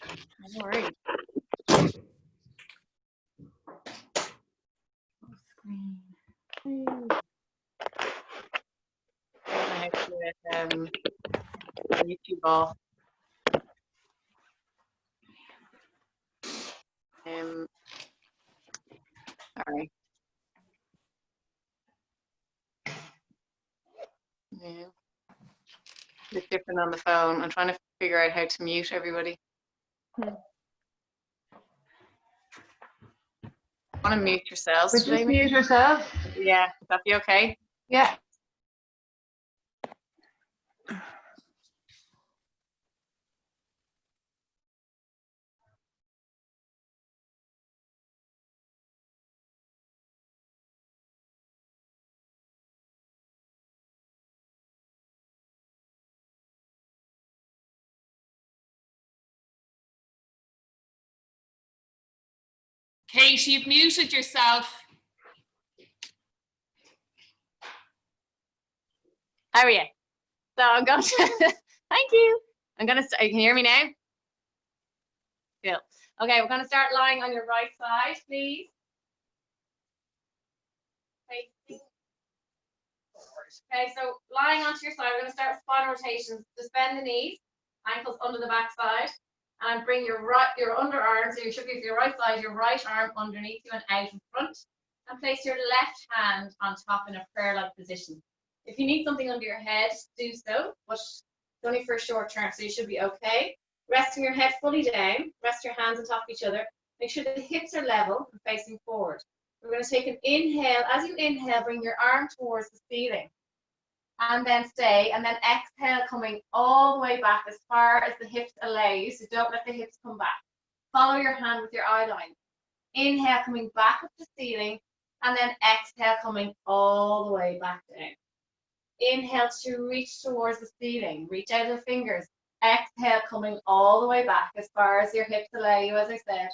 No worries. YouTube off. Sorry. Yeah. A bit different on the phone. I'm trying to figure out how to mute everybody. Want to mute yourselves? Would you mute yourself? Yeah, would that be okay? Yeah. Kate, you've muted yourself. How are you? So I'm going to, thank you. I'm going to, can you hear me now? Cool. Okay, we're going to start lying on your right side, please. Facing forward. Okay, so lying onto your side, we're going to start with spinal rotations. Just bend the knees, ankles under the back side, and bring your underarm, so you should be your right side, your right arm underneath you and out in front, and place your left hand on top in a prayer-like position. If you need something under your head, do so, but it's only for a short term, so you should be okay. Resting your head fully down, rest your hands on top of each other. Make sure the hips are level and facing forward. We're going to take an inhale. As you inhale, bring your arm towards the ceiling. And then stay, and then exhale, coming all the way back as far as the hips allow you, so don't let the hips come back. Follow your hand with your eye line. Inhale, coming back up the ceiling, and then exhale, coming all the way back down. Inhale to reach towards the ceiling, reach out the fingers. Exhale, coming all the way back as far as your hips allow you, as I said.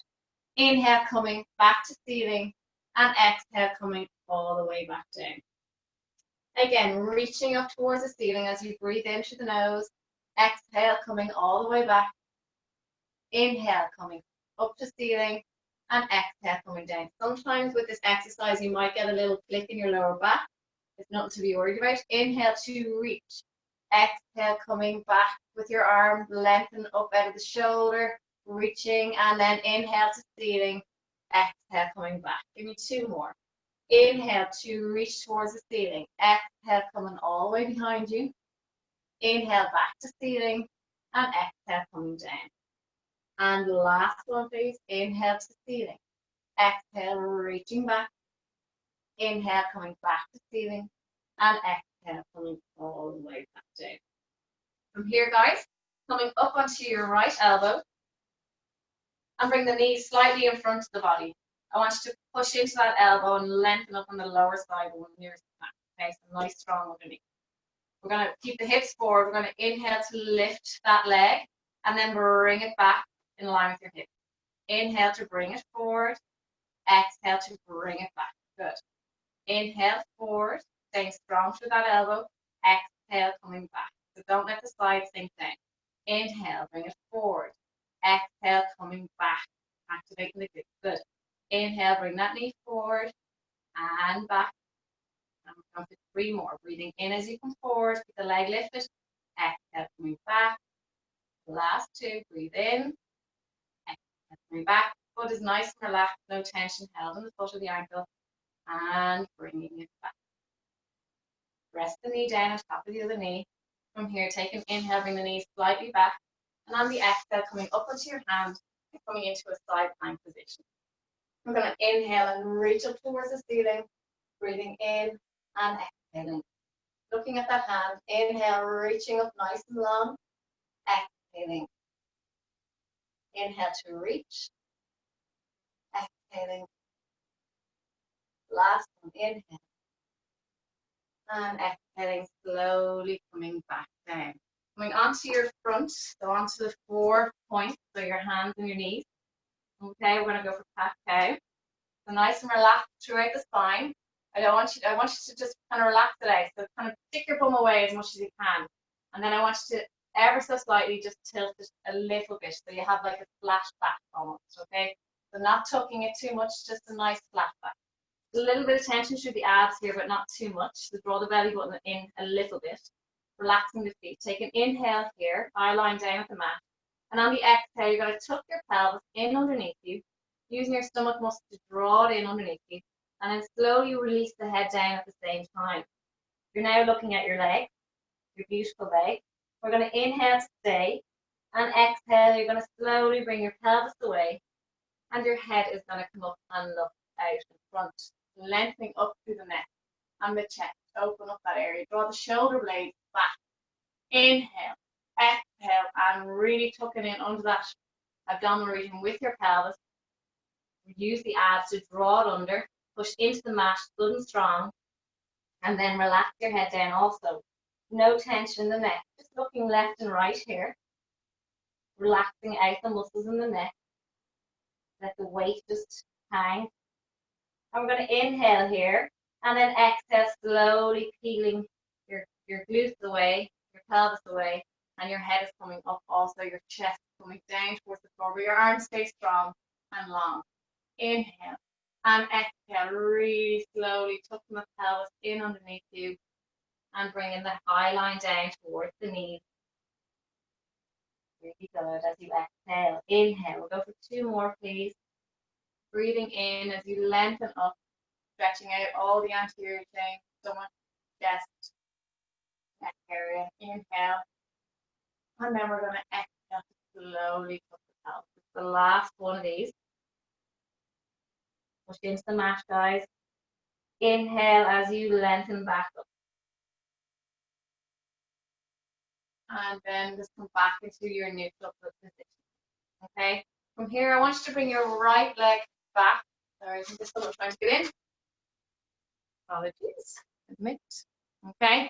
Inhale, coming back to ceiling, and exhale, coming all the way back down. Again, reaching up towards the ceiling as you breathe in through the nose. Exhale, coming all the way back. Inhale, coming up to ceiling, and exhale, coming down. Sometimes with this exercise, you might get a little click in your lower back. It's nothing to be worried about. Inhale to reach. Exhale, coming back with your arm, lengthen up out of the shoulder, reaching, and then inhale to ceiling. Exhale, coming back. Give me two more. Inhale to reach towards the ceiling. Exhale, coming all the way behind you. Inhale back to ceiling, and exhale, coming down. And last one, please. Inhale to ceiling. Exhale, reaching back. Inhale, coming back to ceiling, and exhale, coming all the way back down. From here, guys, coming up onto your right elbow, and bring the knees slightly in front of the body. I want you to push into that elbow and lengthen up on the lower side of one nearest the back. Okay, so nice, strong underneath. We're going to keep the hips forward. We're going to inhale to lift that leg, and then bring it back in line with your hip. Inhale to bring it forward. Exhale to bring it back. Good. Inhale forward, staying strong through that elbow. Exhale, coming back. So don't let the side sink down. Inhale, bring it forward. Exhale, coming back. Activating the glutes. Good. Inhale, bring that knee forward and back. And we're going to 3 more. Breathing in as you come forward, keep the leg lifted. Exhale, coming back. Last 2. Breathe in. Exhale, coming back. Foot is nice and relaxed, no tension held in the foot or the ankle. And bringing it back. Rest the knee down on top of the other knee. From here, take an inhale, bring the knees slightly back. And on the exhale, coming up onto your hand and coming into a side plank position. We're going to inhale and reach up towards the ceiling. Breathing in and exhaling. Looking at that hand, inhale, reaching up nice and long. Exhaling. Inhale to reach. Exhaling. Last one, inhale. And exhaling, slowly coming back down. Coming onto your front, so onto the 4 points, so your hands and your knees. Okay, we're going to go for cat cow. So nice and relaxed throughout the spine. I want you to just kind of relax it out. So kind of stick your bum away as much as you can. And then I want you to ever so slightly, just tilt it a little bit so you have like a flat back almost, okay? So not tucking it too much, just a nice flat back. A little bit of tension through the abs here, but not too much. So draw the belly button in a little bit, relaxing the feet. Take an inhale here, eye line down at the mat. And on the exhale, you're going to tuck your pelvis in underneath you, using your stomach muscle to draw it in underneath you, and then slowly release the head down at the same time. You're now looking at your leg, your beautiful leg. We're going to inhale to stay, and exhale, you're going to slowly bring your pelvis away, and your head is going to come up and look out in front, lengthening up through the neck and the chest. Open up that area. Draw the shoulder blades back. Inhale, exhale, and really tucking in under that abdominal region with your pelvis. Use the abs to draw it under. Push into the mat, good and strong. And then relax your head down also. No tension in the neck. Just looking left and right here. Relaxing out the muscles in the neck. Let the weight just hang. And we're going to inhale here. And then exhale, slowly peeling your glutes away, your pelvis away. And your head is coming up also. Your chest coming down towards the floor. But your arms stay strong and long. Inhale. And exhale, really slowly tucking the pelvis in underneath you and bringing the eye line down towards the knees. Really good. As you exhale, inhale. We'll go for 2 more, please. Breathing in as you lengthen up, stretching out all the anterior chain, stomach, chest, neck area. Inhale. And then we're going to exhale to slowly tuck the pelvis. It's the last one of these. Push into the mat, guys. Inhale as you lengthen back up. And then just come back into your neutral foot position. Okay? From here, I want you to bring your right leg back. Sorry, I think this little trying to get in. Apologies. Admit. Okay?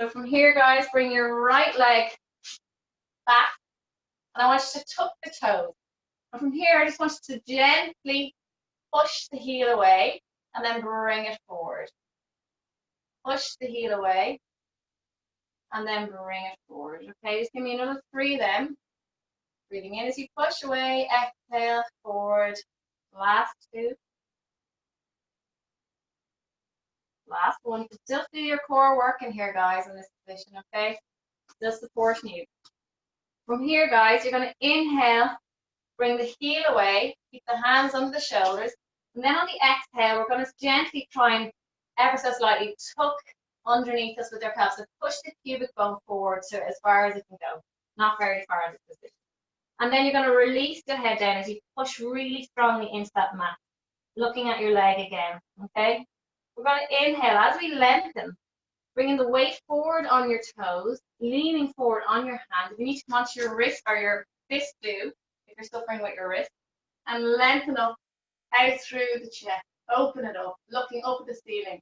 So from here, guys, bring your right leg back. And I want you to tuck the toes. And from here, I just want you to gently push the heel away and then bring it forward. Push the heel away and then bring it forward. Okay, just give me another 3 then. Breathing in as you push away, exhale, forward. Last 2. Last 1. You can still do your core work in here, guys, in this position, okay? Still supporting you. From here, guys, you're going to inhale, bring the heel away, keep the hands under the shoulders, and then on the exhale, we're going to gently try and ever so slightly tuck underneath us with our pelvis. So push the pubic bone forward to as far as it can go, not very far in this position. And then you're going to release your head down as you push really strongly into that mat, looking at your leg again, okay? We're going to inhale as we lengthen, bringing the weight forward on your toes, leaning forward on your hands. If you need to come onto your wrist or your fist, do, if you're suffering with your wrist, and lengthen up out through the chest. Open it up, looking up at the ceiling,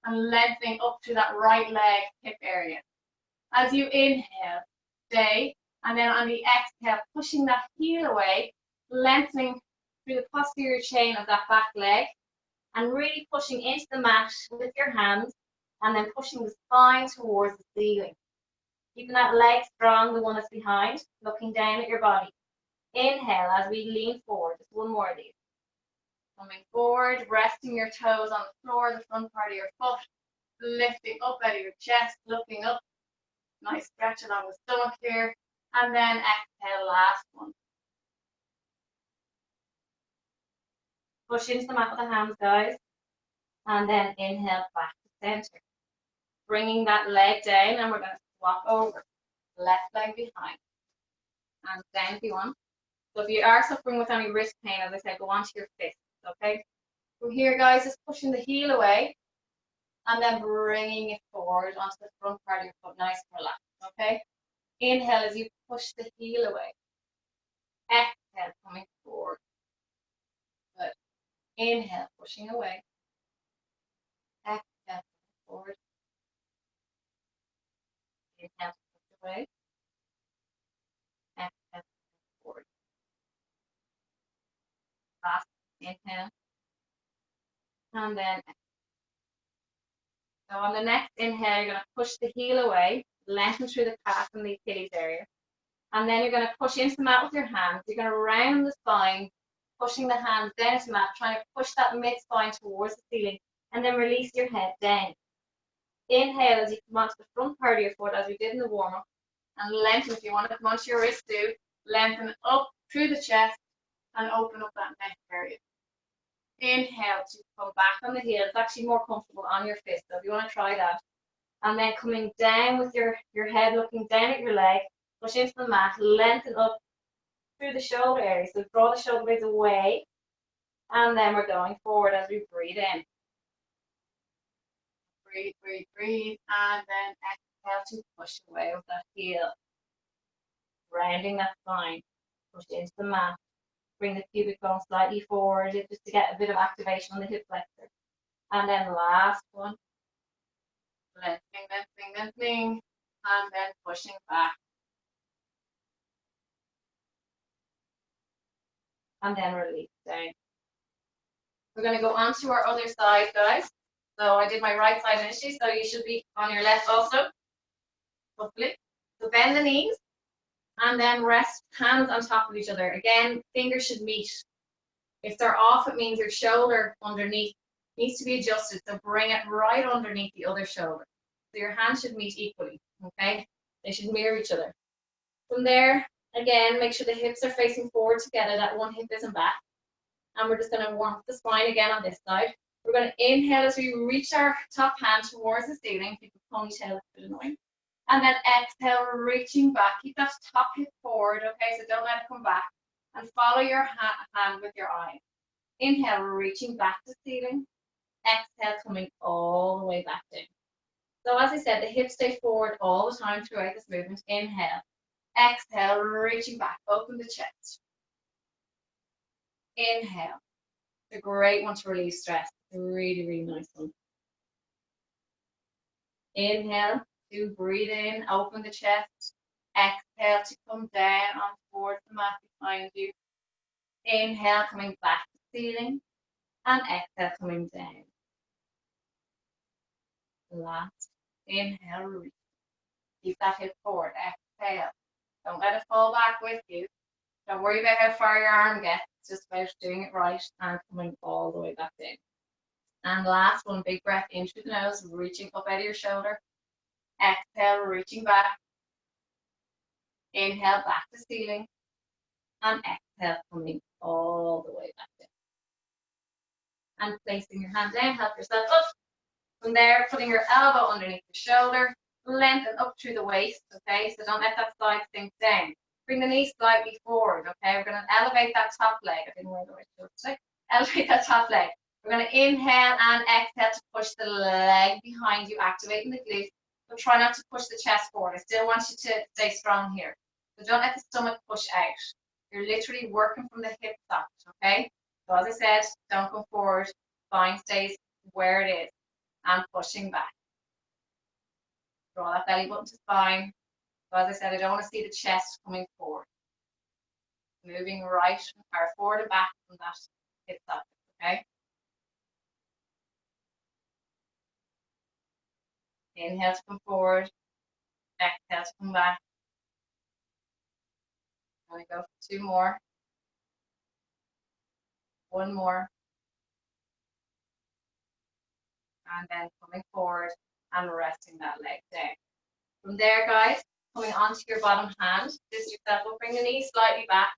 and lengthening up to that right leg, hip area. As you inhale, stay, and then on the exhale, pushing that heel away, lengthening through the posterior chain of that back leg, and really pushing into the mat with your hands, and then pushing the spine towards the ceiling. Keeping that leg strong, the one that's behind, looking down at your body. Inhale as we lean forward, just 1 more of these. Coming forward, resting your toes on the floor, the front part of your foot, lifting up out of your chest, looking up. Nice stretch along the stomach here. And then exhale, last 1. Push into the mat with the hands, guys. And then inhale back to center. Bringing that leg down, and we're going to swap over. Left leg behind. And down if you want. So if you are suffering with any wrist pain, as I said, go onto your fist. Okay, from here, guys, just pushing the heel away and then bringing it forward onto the front part of your foot, nice and relaxed. Okay, inhale as you push the heel away. Exhale, coming forward. Good. Inhale, pushing away. Exhale, forward. Inhale, push away. Exhale, forward. Last inhale. And then, so on the next inhale, you're going to push the heel away, lengthen through the calf and the Achilles area. And then you're going to push into the mat with your hands. You're going to round the spine, pushing the hands down to the mat, trying to push that mid-spine towards the ceiling, and then release your head down. Inhale as you come onto the front part of your foot, as we did in the warm-up, and lengthen. If you want to come onto your wrist too, lengthen up through the chest and open up that neck area. Inhale to come back on the heel. It's actually more comfortable on your fist, so if you want to try that. And then coming down with your head looking down at your leg, push into the mat, lengthen up through the shoulder area. So draw the shoulder blades away, and then we're going forward as we breathe in. Breathe, breathe, breathe, and then exhale to push away with that heel. Rounding that spine, push into the mat. Bring the pubic bone slightly forward just to get a bit of activation on the hip flexor. And then last one. Lengthening, lengthening, lengthening, and then pushing back. And then release down. We're going to go on to our other side, guys. So I did my right side initially, so you should be on your left also, hopefully. So bend the knees, and then rest hands on top of each other. Again, fingers should meet. If they're off, it means your shoulder underneath needs to be adjusted. So bring it right underneath the other shoulder. So your hands should meet equally, okay? They should mirror each other. From there, again, make sure the hips are facing forward together, that one hip isn't back. And we're just going to warm up the spine again on this side. We're going to inhale as we reach our top hand towards the ceiling. Keep the ponytail, it's a bit annoying. And then exhale, reaching back. Keep that top hip forward, okay? So don't let it come back. And follow your hand with your eye. Inhale, reaching back to ceiling. Exhale, coming all the way back down. So as I said, the hips stay forward all the time throughout this movement. Inhale. Exhale, reaching back. Open the chest. Inhale. It's a great one to release stress. It's a really, really nice one. Inhale. To breathe in, open the chest. Exhale to come down on towards the mat behind you. Inhale, coming back to the ceiling. And exhale, coming down. Last. Inhale, reach. Keep that hip forward. Exhale. Don't let it fall back with you. Don't worry about how far your arm gets. It's just about doing it right and coming all the way back down. And last one, big breath in through the nose, reaching up out of your shoulder. Exhale, reaching back. Inhale, back to ceiling. And exhale, coming all the way back down. And placing your hand down, help yourself up. From there, putting your elbow underneath the shoulder, lengthen up through the waist, okay? So don't let that side sink down. Bring the knees slightly forward, okay? We're going to elevate that top leg. I didn't wear the right shoulder today. Elevate that top leg. We're going to inhale and exhale to push the leg behind you, activating the glutes. But try not to push the chest forward. I still want you to stay strong here. So don't let the stomach push out. You're literally working from the hip socket, okay? So as I said, don't go forward. Spine stays where it is. And pushing back. Draw that belly button to spine. So as I said, I don't want to see the chest coming forward. Moving right or forward and back from that hip socket, okay? Inhale to come forward. Exhale to come back. I'm going to go for 2 more. 1 more. And then coming forward and resting that leg down. From there, guys, coming onto your bottom hand, assist yourself up, bring the knee slightly back,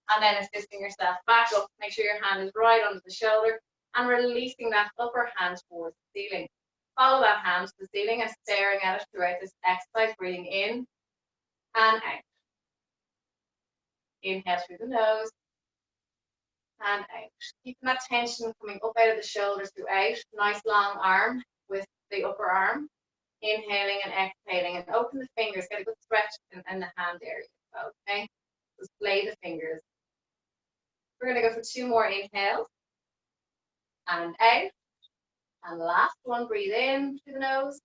and then assisting yourself back up. Make sure your hand is right under the shoulder and releasing that upper hand towards the ceiling. Follow that hand to the ceiling and staring at it throughout this exercise, breathing in and out. Inhale through the nose and out. Keeping that tension coming up out of the shoulders throughout. Nice long arm with the upper arm. Inhaling and exhaling, and open the fingers. Get a good stretch in the hand area. Okay, display the fingers. We're going to go for 2 more inhales and out. And last one, breathe in through the nose.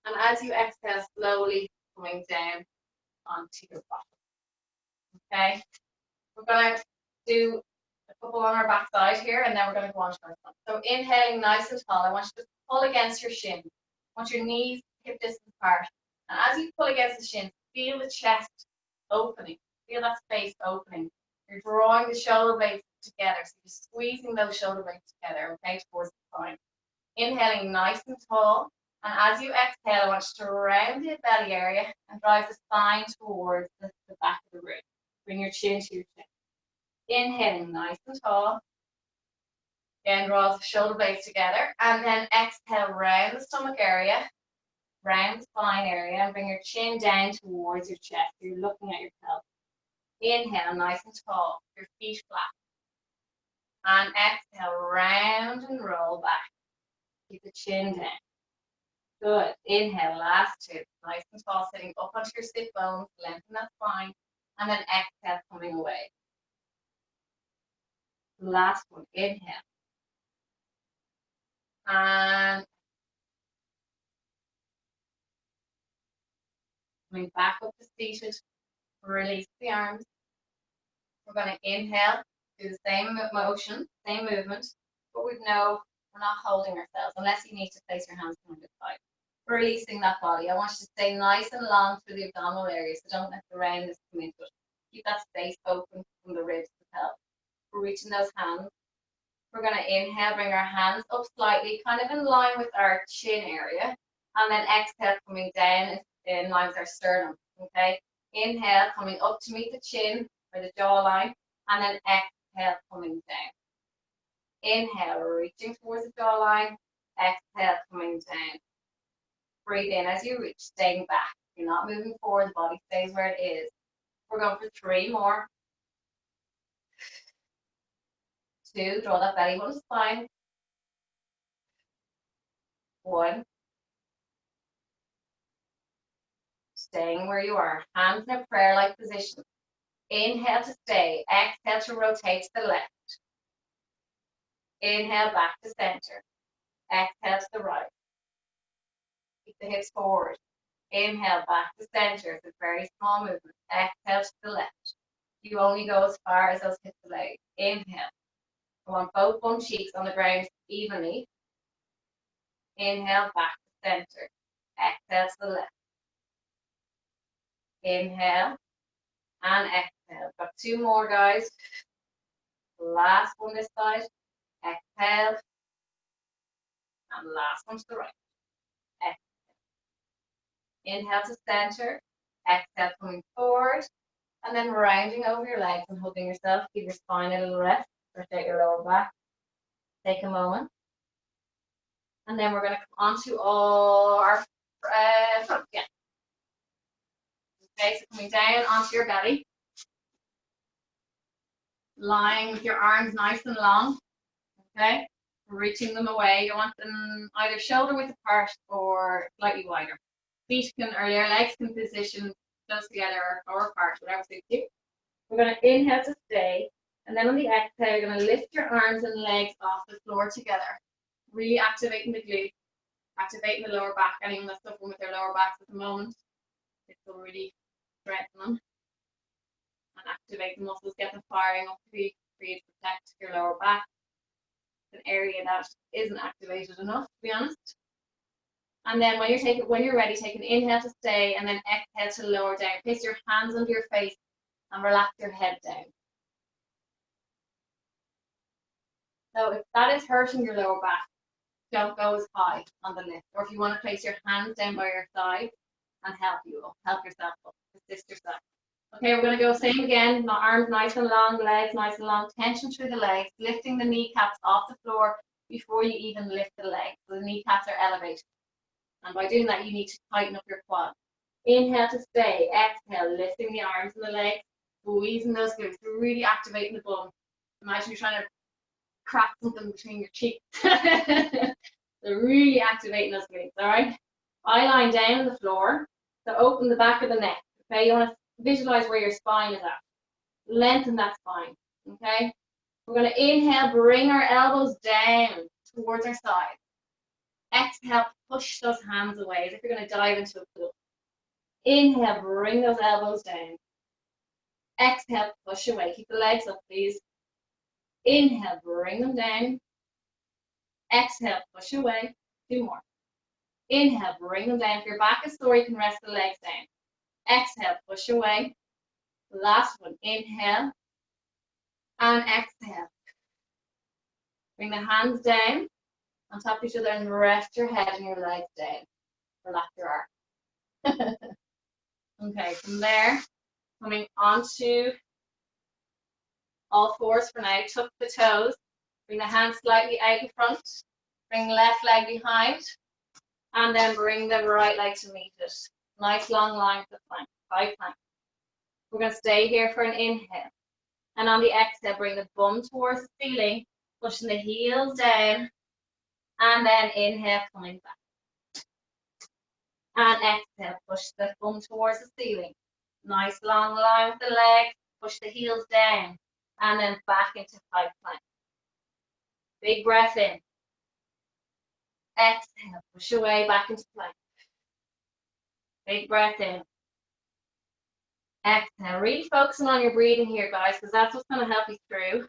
And as you exhale, slowly coming down onto your bottom. Okay, we're going to do a couple on our back side here, and then we're going to go on to our front. So inhaling nice and tall. I want you to pull against your shin. I want your knees hip distance apart. And as you pull against the shin, feel the chest opening. Feel that space opening. You're drawing the shoulder blades together. So you're squeezing those shoulder blades together, okay, towards the spine. Inhaling nice and tall. And as you exhale, I want you to round the belly area and drive the spine towards the back of the rib. Bring your chin to your chin. Inhaling nice and tall. Again, draw the shoulder blades together. And then exhale, round the stomach area, round the spine area, and bring your chin down towards your chest. You're looking at your pelvis. Inhale, nice and tall, your feet flat. And exhale, round and roll back. Keep the chin down. Good. Inhale, last two. Nice and tall, sitting up onto your sit bones, lengthen that spine. And then exhale, coming away. Last one. Inhale. And coming back up to seated. Release the arms. We're going to inhale, do the same motion, same movement, but we know we're not holding ourselves unless you need to place your hands behind the side. Releasing that body. I want you to stay nice and long through the abdominal area, so don't let the roundness come into it. Keep that space open from the ribs to the pelvis. We're reaching those hands. We're going to inhale, bring our hands up slightly, kind of in line with our chin area, and then exhale, coming down in line with our sternum. Okay. Inhale, coming up to meet the chin or the jawline, and then exhale, coming down. Inhale, reaching towards the jawline. Exhale, coming down. Breathe in as you reach, staying back. You're not moving forward, the body stays where it is. We're going for 3 more. 2, draw that belly button spine. 1. Staying where you are. Hands in a prayer-like position. Inhale to stay. Exhale to rotate to the left. Inhale back to center. Exhale to the right. Keep the hips forward. Inhale back to center. It's a very small movement. Exhale to the left. You only go as far as those hips allow. Inhale. I want both bum cheeks on the ground evenly. Inhale back to center. Exhale to the left. Inhale and exhale. Got 2 more, guys. Last one this side. Exhale. And last one to the right. Exhale. Inhale to center. Exhale, coming forward. And then rounding over your legs and hugging yourself. Give your spine a little rest. Rotate your lower back. Take a moment. And then we're going to come onto our front again. Okay, so coming down onto your belly. Lying with your arms nice and long. Okay, reaching them away. You want them either shoulder width apart or slightly wider. Feet can, or your legs can position close together or apart, whatever suits you. We're going to inhale to stay. And then on the exhale, you're going to lift your arms and legs off the floor together. Really activating the glutes, activating the lower back. Anyone that's suffering with their lower backs at the moment, it will really strengthen them and activate the muscles, get them firing up for you to protect your lower back. It's an area that isn't activated enough, to be honest. And then when you're ready, take an inhale to stay, and then exhale to lower down. Place your hands under your face and relax your head down. So if that is hurting your lower back, don't go as high on the lift. Or if you want to place your hands down by your side and help yourself up, assist yourself. Okay, we're going to go same again. My arms nice and long, legs nice and long, tension through the legs, lifting the kneecaps off the floor before you even lift the legs. So the kneecaps are elevated. And by doing that, you need to tighten up your quads. Inhale to stay, exhale, lifting the arms and the legs, squeezing those glutes, really activating the bum. Imagine you're trying to crack something between your cheeks. So really activating those glutes, all right? Eye line down on the floor. So open the back of the neck, okay? You want to visualize where your spine is at. Lengthen that spine, okay? We're going to inhale, bring our elbows down towards our sides. Exhale, push those hands away as if you're going to dive into a pool. Inhale, bring those elbows down. Exhale, push away. Keep the legs up, please. Inhale, bring them down. Exhale, push away. 2 more. Inhale, bring them down. If your back is sore, you can rest the legs down. Exhale, push away. Last one, inhale and exhale. Bring the hands down on top of each other and rest your head and your legs down. Relax your arms. Okay, from there, coming onto all fours for now. Tuck the toes. Bring the hands slightly out in front. Bring left leg behind. And then bring the right leg to meet it. Nice long line to the plank, high plank. We're going to stay here for an inhale. And on the exhale, bring the bum towards the ceiling, pushing the heels down. And then inhale, coming back. And exhale, push the bum towards the ceiling. Nice long line with the legs, push the heels down. And then back into high plank. Big breath in. Exhale, push away back into plank. Big breath in. Exhale, really focusing on your breathing here, guys, because that's what's going to help you through.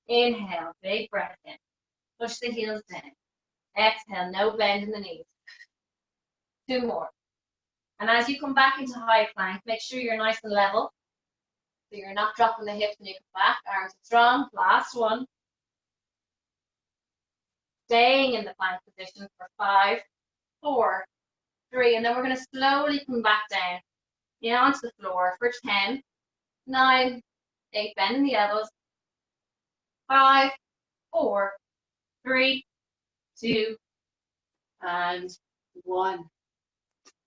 Inhale, big breath in. Push the heels down. Exhale, no bend in the knees. 2 more. And as you come back into high plank, make sure you're nice and level. So you're not dropping the hips when you come back. Arms are strong. Last one. Staying in the plank position for 5, 4, 3. And then we're going to slowly come back down. Onto the floor for 10, 9, 8, bend in the elbows, 5, 4, 3, 2, and 1.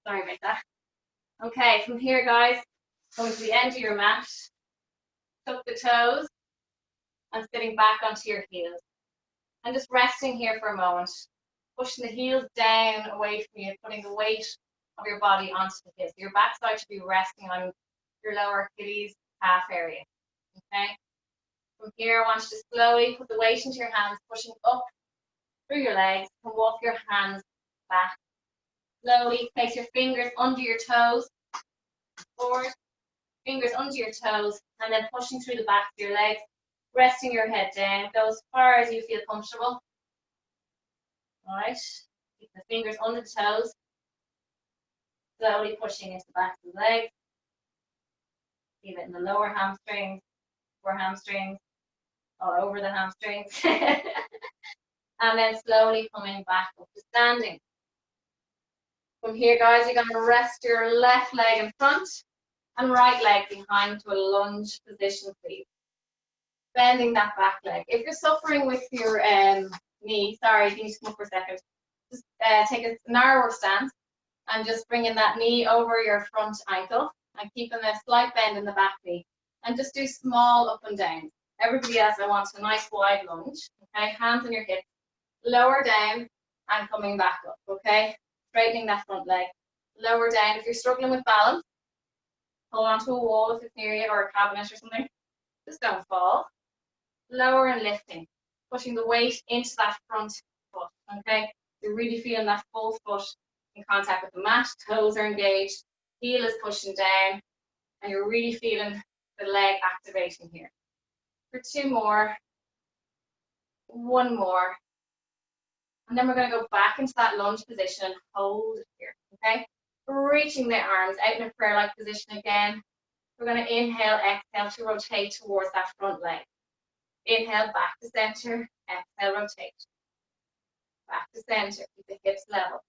Sorry about that. Okay, from here, guys, going to the end of your mat, tuck the toes, and sitting back onto your heels. And just resting here for a moment, pushing the heels down away from you, putting the weight of your body onto the hips. Your backside should be resting on your lower Achilles calf area. Okay? From here, I want you to slowly put the weight into your hands, pushing up through your legs, and walk your hands back. Slowly place your fingers under your toes, forward, fingers under your toes, and then pushing through the back of your legs, resting your head down. Go as far as you feel comfortable. All right? Keep the fingers under the toes. Slowly pushing into the back of the legs. Feel it in the lower hamstrings, upper hamstrings, all over the hamstrings. And then slowly coming back up to standing. From here, guys, you're going to rest your left leg in front and right leg behind to a lunge position, please. Bending that back leg. If you're suffering with your knee, sorry, you need to come up for a second. Just take a narrower stance. And just bringing that knee over your front ankle and keeping a slight bend in the back knee. And just do small up and down. Everybody else, I want a nice wide lunge. Okay, hands on your hips. Lower down and coming back up. Okay, straightening that front leg. Lower down. If you're struggling with balance, hold on to a wall if it's near you or a cabinet or something. Just don't fall. Lower and lifting. Pushing the weight into that front foot. Okay, you're really feeling that full foot in contact with the mat, toes are engaged, heel is pushing down, and you're really feeling the leg activating here. For 2 more, 1 more, and then we're going to go back into that lunge position and hold it here, okay? Reaching the arms out in a prayer-like position again. We're going to inhale, exhale to rotate towards that front leg. Inhale, back to center, exhale, rotate. Back to center, keep the hips level.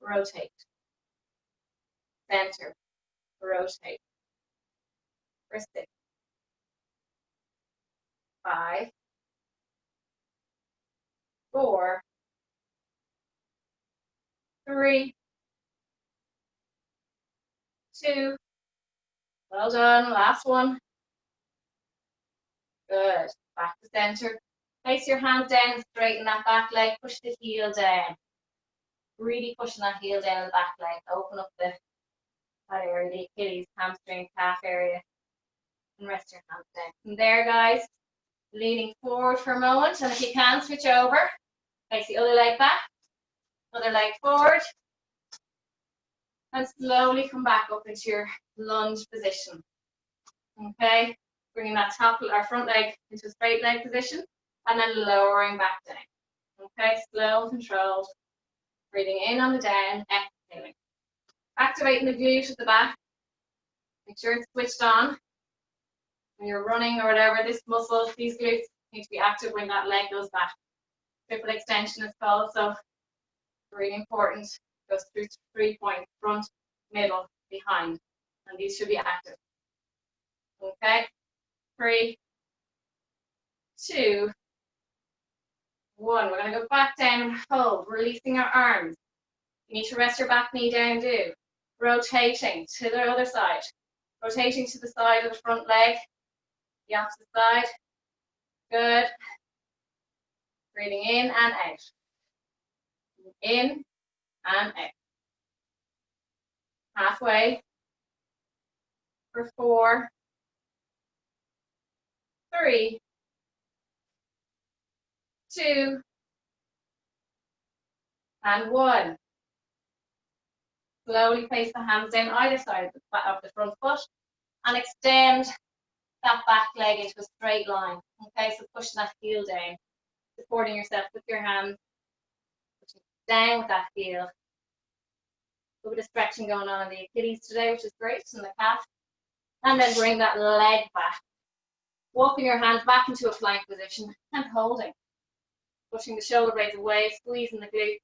Rotate, center, rotate, for 6, 5, 4, 3, 2, well done, last one, good, back to center, place your hands down and straighten that back leg, push the heel down. Really pushing that heel down the back leg, open up that area, the Achilles, hamstring, calf area, and rest your hands down. From there, guys, leaning forward for a moment, and if you can, switch over, place the other leg back, other leg forward, and slowly come back up into your lunge position. Okay, bringing that front leg into a straight leg position, and then lowering back down. Okay, slow and controlled. Breathing in on the down, exhaling. Activating the glute at the back. Make sure it's switched on. when you're running or whatever, this muscle, these glutes need to be active when that leg goes back. Triple extension is called, so really important. Goes through 3 points, front, middle, behind, and these should be active. Okay, 3, 2, 1. We're going to go back down and hold, releasing our arms. You need to rest your back knee down, do. Rotating to the other side. Rotating to the side of the front leg, the opposite side. Good. Breathing in and out. In and out. Halfway. For 4, 3, 2, and 1. Slowly place the hands down either side of the front foot and extend that back leg into a straight line. Okay, so pushing that heel down, supporting yourself with your hands, pushing down with that heel. A little bit of stretching going on in the Achilles today, which is great, and the calf. And then bring that leg back. Walking your hands back into a plank position and holding. Pushing the shoulder blades away, squeezing the glutes.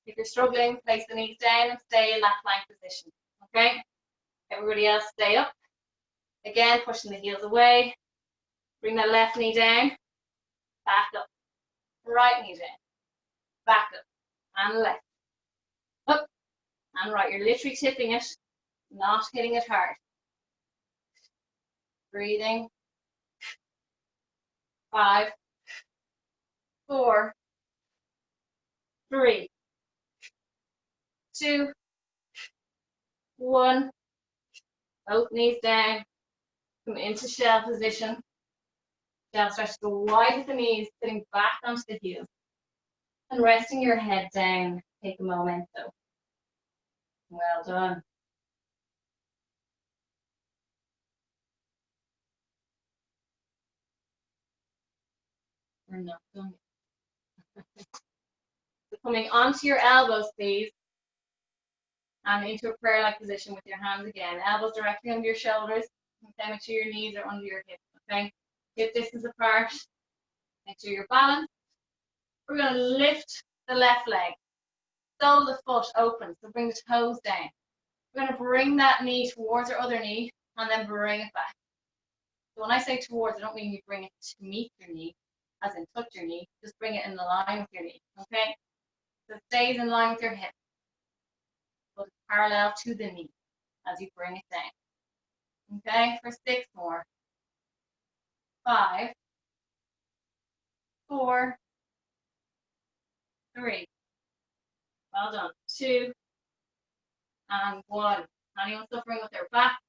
If you're struggling, place the knees down and stay in that plank position. Okay? Everybody else stay up. Again, pushing the heels away. Bring that left knee down. Back up. Right knee down. Back up. And left. Up. And right. You're literally tipping it, not hitting it hard. Breathing. 5, 4, 3, 2, 1. Both knees down. Come into shell position. Shell stretch, go wide with the knees, sitting back onto the heels. And resting your head down. Take a moment though. Well done. We're not done yet. So coming onto your elbows, please. And into a prayer-like position with your hands again. Elbows directly under your shoulders. Okay, make sure your knees are under your hips. Okay, hip distance apart. Make sure you're balanced. We're going to lift the left leg. Sole of the foot open, so bring the toes down. We're going to bring that knee towards our other knee and then bring it back. So when I say towards, I don't mean you bring it to meet your knee, as in touch your knee. Just bring it in the line with your knee. Okay, so it stays in line with your hip, but it's parallel to the knee as you bring it down. Okay, for 6 more. 5, 4, 3. Well done. 2 and 1. Anyone suffering with their back?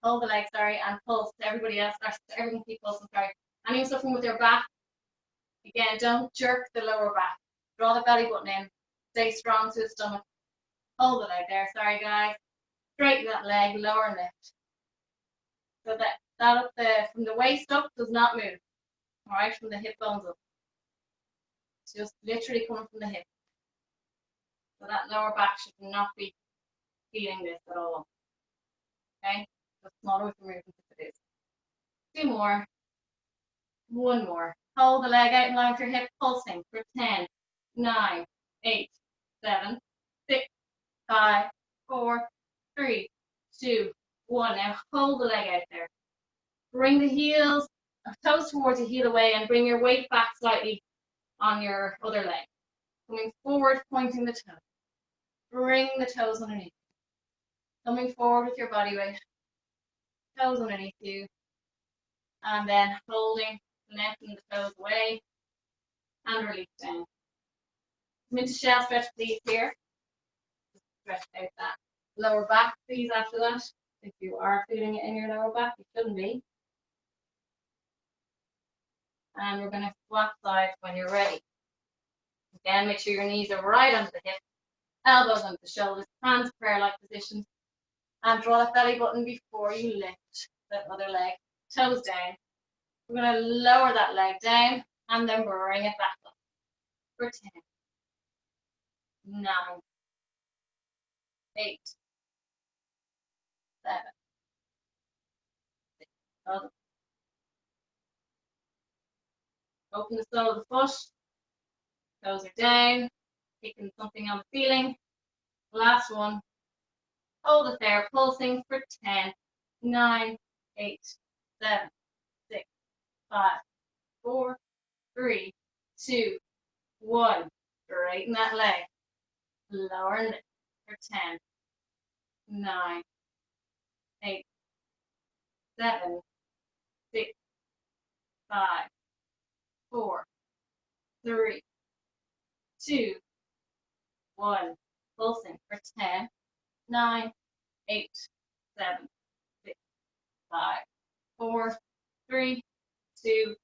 Hold the leg, sorry, and pulse to everybody else. Everyone keep pulsing, sorry. Anyone suffering with their back? Again, don't jerk the lower back. Draw the belly button in. Stay strong to the stomach. Hold the leg there, sorry guys. Straighten that leg, lower and lift. So that up from the waist up does not move. Alright, from the hip bones up. It's just literally coming from the hip. So that lower back should not be feeling this at all. Okay? The smaller we can move if it is. 2 more. 1 more. Hold the leg out in line with your hip, pulsing for 10, 9, 8, 7, 6, 5, 4, 3, 2, 1. Now hold the leg out there. Bring the heels, toes towards the heel away, and bring your weight back slightly on your other leg. Coming forward, pointing the toes. Bring the toes underneath. Coming forward with your body weight. Toes underneath you. And then holding, lengthening the toes away. And release down. Come into shell stretch, please, here. Just stretch out that lower back, please, after that. If you are feeling it in your lower back, you shouldn't be. And we're going to swap sides when you're ready. Again, make sure your knees are right under the hips, elbows under the shoulders, hands prayer-like positions, and draw that belly button before you lift that other leg, toes down. We're going to lower that leg down and then bring it back up for 10, 9, 8, 7, Open the sole of the foot. Toes are down. Picking something on the ceiling. Last one. Hold it there, pulsing for 10, 9, 8, 7, 6, 5, 4, 3, 2, 1. Straighten that leg. Lower and lift for 10, 9, 8, 7, 6, 5, 4, 3, 2, 1. Pulsing for 10, 9, 8, 7, 6, 5, 4, 3, 2,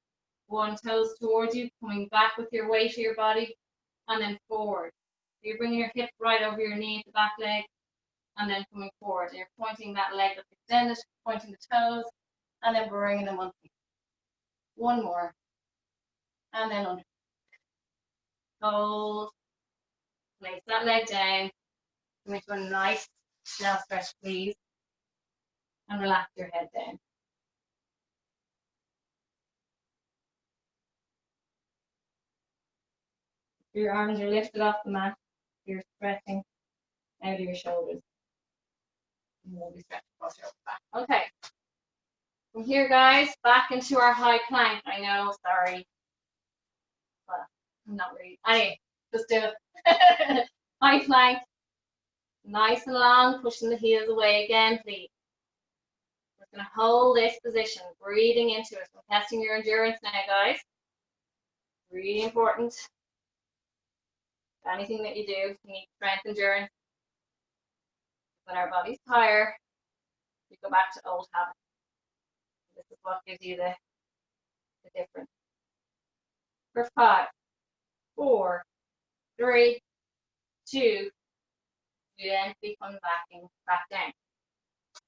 1. Toes towards you, coming back with your weight of your body, and then forward. So you're bringing your hip right over your knee, the back leg, and then coming forward. And you're pointing that leg that's extended, pointing the toes, and then bringing them under. One more. And then under. Hold. Place that leg down. Come into a nice shell stretch, please. And relax your head down. Your arms are lifted off the mat. You're stretching out of your shoulders. And we'll be stretching across your back. Okay. From here, guys, back into our high plank. I know, sorry. Well, I'm not really. Anyway, just do it. High plank. Nice and long, pushing the heels away again, please. We're going to hold this position, breathing into it. So testing your endurance now, guys. Really important. Anything that you do, you need strength, endurance. When our body's tired, we go back to old habits. This is what gives you the difference. For 5, 4, 3, 2, you then become back down.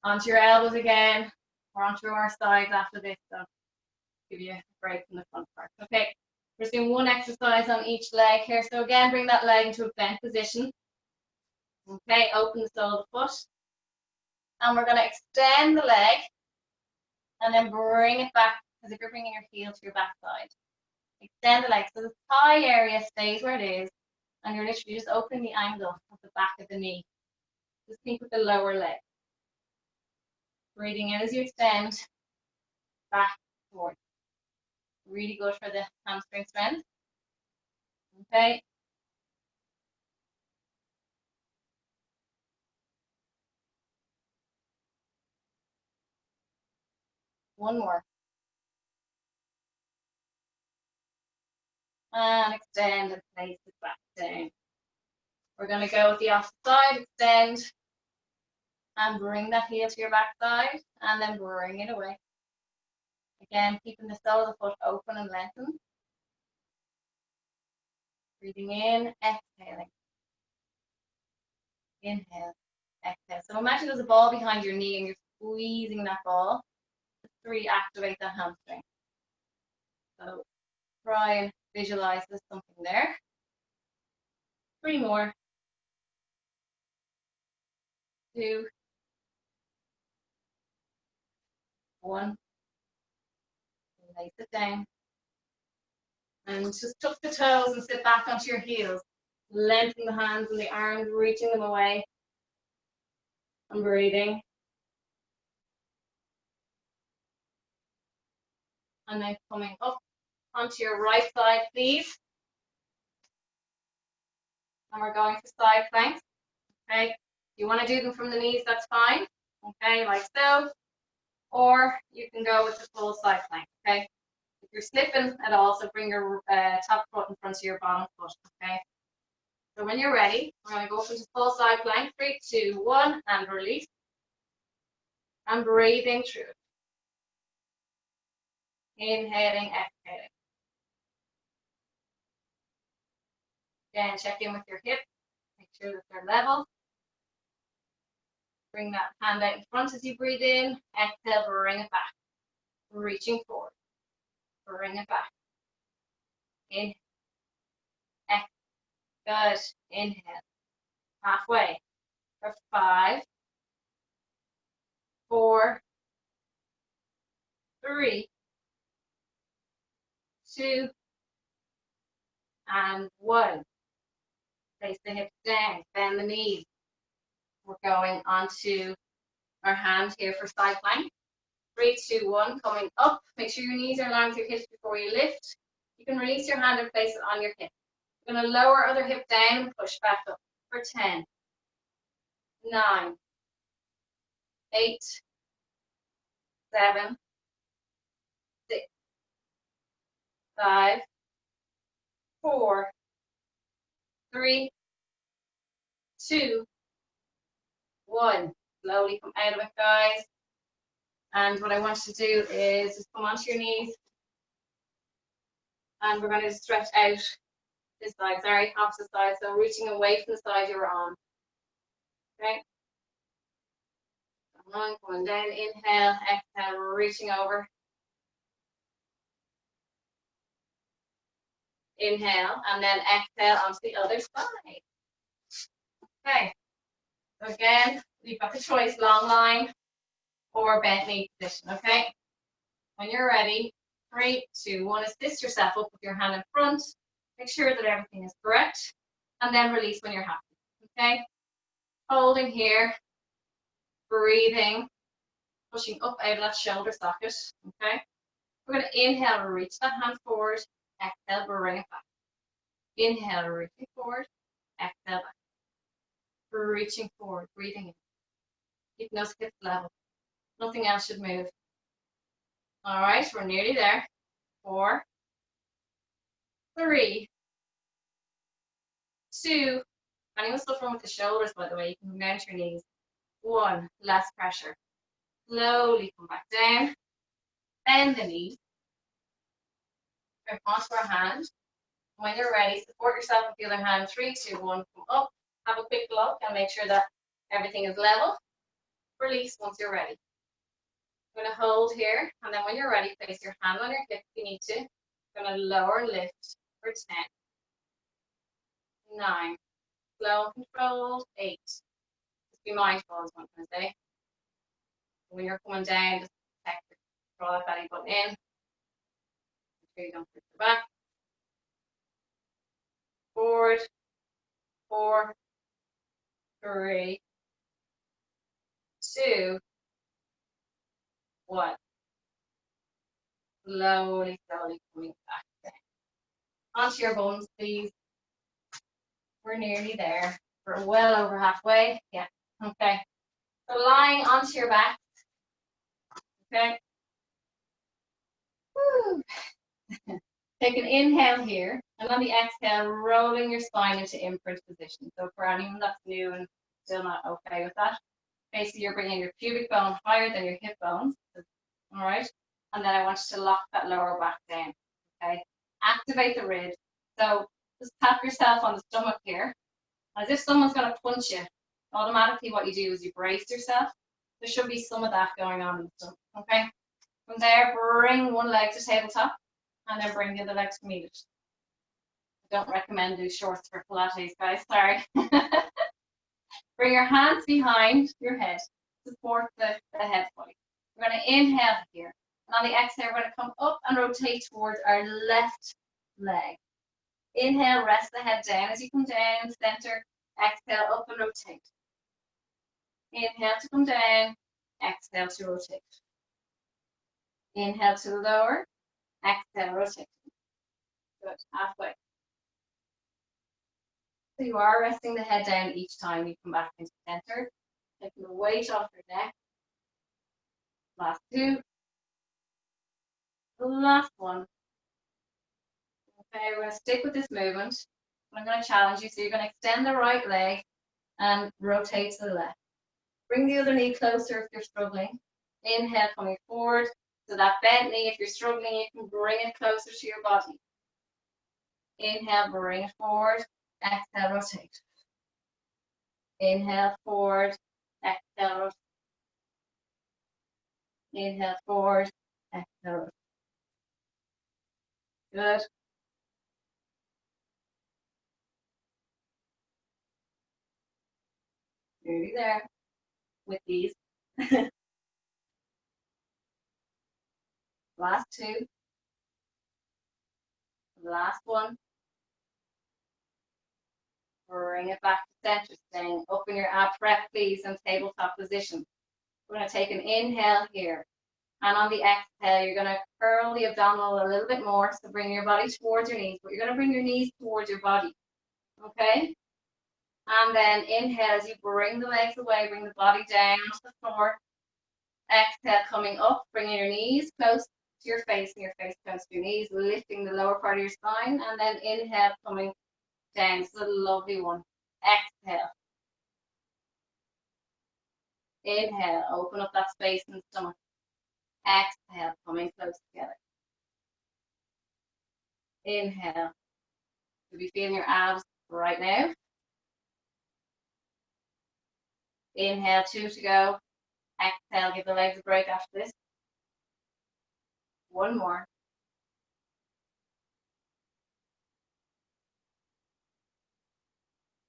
Onto your elbows again, or onto our sides after this, so give you a break from the front part. Okay, we're just doing one exercise on each leg here. So again, bring that leg into a bent position. Okay, open the sole of the foot. And we're going to extend the leg and then bring it back as if you're bringing your heel to your backside. Extend the leg so the thigh area stays where it is, and you're literally just opening the angle of the back of the knee. Just think with the lower leg. Breathing in as you extend, back, forward. Really good for the hamstring strength. Okay. One more. And extend and place it back down. We're going to go with the opposite side, extend, and bring that heel to your backside, and then bring it away. Again, keeping the sole of the foot open and lengthened. Breathing in, exhaling. Inhale, exhale. So imagine there's a ball behind your knee and you're squeezing that ball to reactivate that hamstring. So try and visualize there's something there. 3 more. 2, 1. Place it down. And just tuck the toes and sit back onto your heels. Lengthen the hands and the arms, reaching them away. And breathing. And then coming up onto your right side, please. And we're going to side planks. Okay. If you want to do them from the knees, that's fine. Okay, like so. Or you can go with the full side plank. Okay. If you're slipping at all, so bring your top foot in front of your bottom foot. Okay. So when you're ready, we're going to go into full side plank. 3, 2, 1, and release. And breathing through it. Inhaling, exhaling. Again, check in with your hips. Make sure that they're level. Bring that hand out in front as you breathe in. Exhale, bring it back. Reaching forward. Bring it back. Inhale. Exhale. Good. Inhale. Halfway. For 5, 4, 3, 2, and 1. Place the hips down, bend the knees. We're going onto our hand here for side plank. 3, 2, 1, coming up. Make sure your knees are in line with your hips before you lift. You can release your hand and place it on your hip. You're going to lower other hip down and push back up for 10, 9, 8, 7, 6, 5, 4, 3, 2, 1. Slowly come out of it, guys. And what I want you to do is just come onto your knees. And we're going to stretch out this side, sorry, opposite side. So reaching away from the side you were on. Okay. Come on, going down, inhale, exhale, reaching over. Inhale, and then exhale onto the other side. Okay. So again, you've got the choice, long line or bent knee position, okay? When you're ready, 3, 2, 1, assist yourself up with your hand in front. Make sure that everything is correct, and then release when you're happy, okay? Holding here, breathing, pushing up out of that shoulder socket, okay? We're going to inhale, reach that hand forward, exhale, bring it back. Inhale, reaching forward, exhale back. Reaching forward, breathing in. Keep those hips level. Nothing else should move. All right, we're nearly there. 4, 3, 2. Anyone suffering with the shoulders, by the way, you can mount your knees. 1, less pressure. Slowly come back down. Bend the knees. Grip onto our hand. When you're ready, support yourself with the other hand. 3, 2, 1, come up. Have a quick look and make sure that everything is level. Release once you're ready. I'm going to hold here, and then when you're ready, place your hand on your hip if you need to. I'm going to lower and lift for 10, 9, slow and controlled, 8. Just be mindful is what I'm going to say. When you're coming down, just protect your draw that belly button in. Make sure you don't push your back. Forward, 4, 3, 2, 1. Slowly, slowly coming back down. Onto your bones, please. We're nearly there. We're well over halfway. Yeah. Okay. So lying onto your back. Okay. Woo. Take an inhale here, and on the exhale, rolling your spine into imprint position. So for anyone that's new and still not okay with that, basically you're bringing your pubic bone higher than your hip bones. All right. And then I want you to lock that lower back down. Okay. Activate the ribs. So just tap yourself on the stomach here. As if someone's going to punch you, automatically what you do is you brace yourself. There should be some of that going on in the stomach, okay? From there, bring one leg to tabletop, and then bring the other leg to meet it. I don't recommend do shorts for Pilates, guys, sorry. Bring your hands behind your head, support the head point. We're going to inhale here, and on the exhale, we're going to come up and rotate towards our left leg. Inhale, rest the head down as you come down, center, exhale, up and rotate. Inhale to come down, exhale to rotate. Inhale to lower, exhale, rotate. Good, halfway. So you are resting the head down each time you come back into center, taking the weight off your neck. Last 2. The last one. Okay, we're going to stick with this movement. I'm going to challenge you. So you're going to extend the right leg and rotate to the left. Bring the other knee closer if you're struggling. Inhale, coming forward. So that bent knee, if you're struggling, you can bring it closer to your body. Inhale, bring it forward. Exhale, rotate. Inhale, forward. Exhale, rotate. Inhale, forward. Exhale, rotate. Good. Nearly there with these. Last two. Last one. Bring it back to center, staying up in your ab prep, please, and tabletop position. We're going to take an inhale here. And on the exhale, you're going to curl the abdominal a little bit more. So bring your body towards your knees, but you're going to bring your knees towards your body. Okay? And then inhale as you bring the legs away, bring the body down to the floor. Exhale, coming up, bringing your knees close to your face and your face close to your knees, lifting the lower part of your spine. And then inhale, coming down. This is a lovely one. Exhale. Inhale, open up that space in the stomach. Exhale, coming close together. Inhale. You'll be feeling your abs right now. Inhale, 2 to go. Exhale, give the legs a break after this. One more.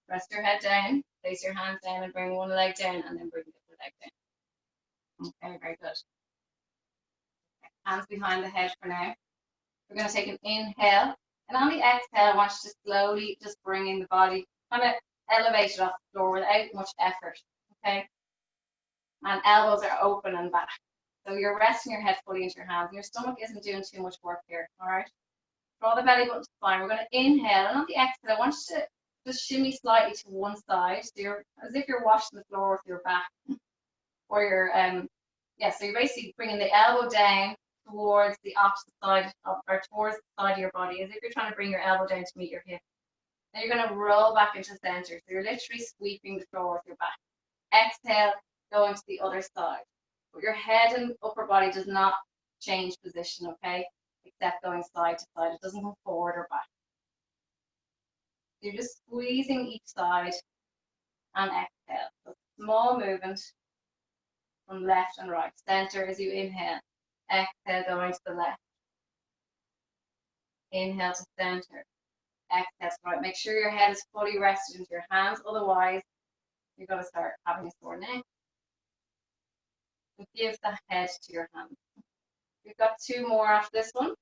Rest your head down, place your hands down and bring one leg down and then bring the other leg down. Okay, very good. Hands behind the head for now. We're going to take an inhale. And on the exhale, I want you to slowly just bring in the body, kind of elevate it off the floor without much effort. Okay? And elbows are open and back. So you're resting your head fully into your hands. Your stomach isn't doing too much work here. All right? Draw the belly button to the spine. We're going to inhale. And on the exhale, I want you to just shimmy slightly to one side. So you're as if you're washing the floor with your back. Or your, so you're basically bringing the elbow down towards the opposite side or towards the side of your body, as if you're trying to bring your elbow down to meet your hip. Now you're going to roll back into the center. So you're literally sweeping the floor with your back. Exhale, going to the other side. But your head and upper body does not change position, okay? Except going side to side. It doesn't go forward or back. You're just squeezing each side and exhale. So small movement from left and right. Center as you inhale. Exhale, going to the left. Inhale to center. Exhale to right. Make sure your head is fully rested into your hands. Otherwise, you're going to start having a sore neck. And give the head to your hands. We've got 2 more after this one.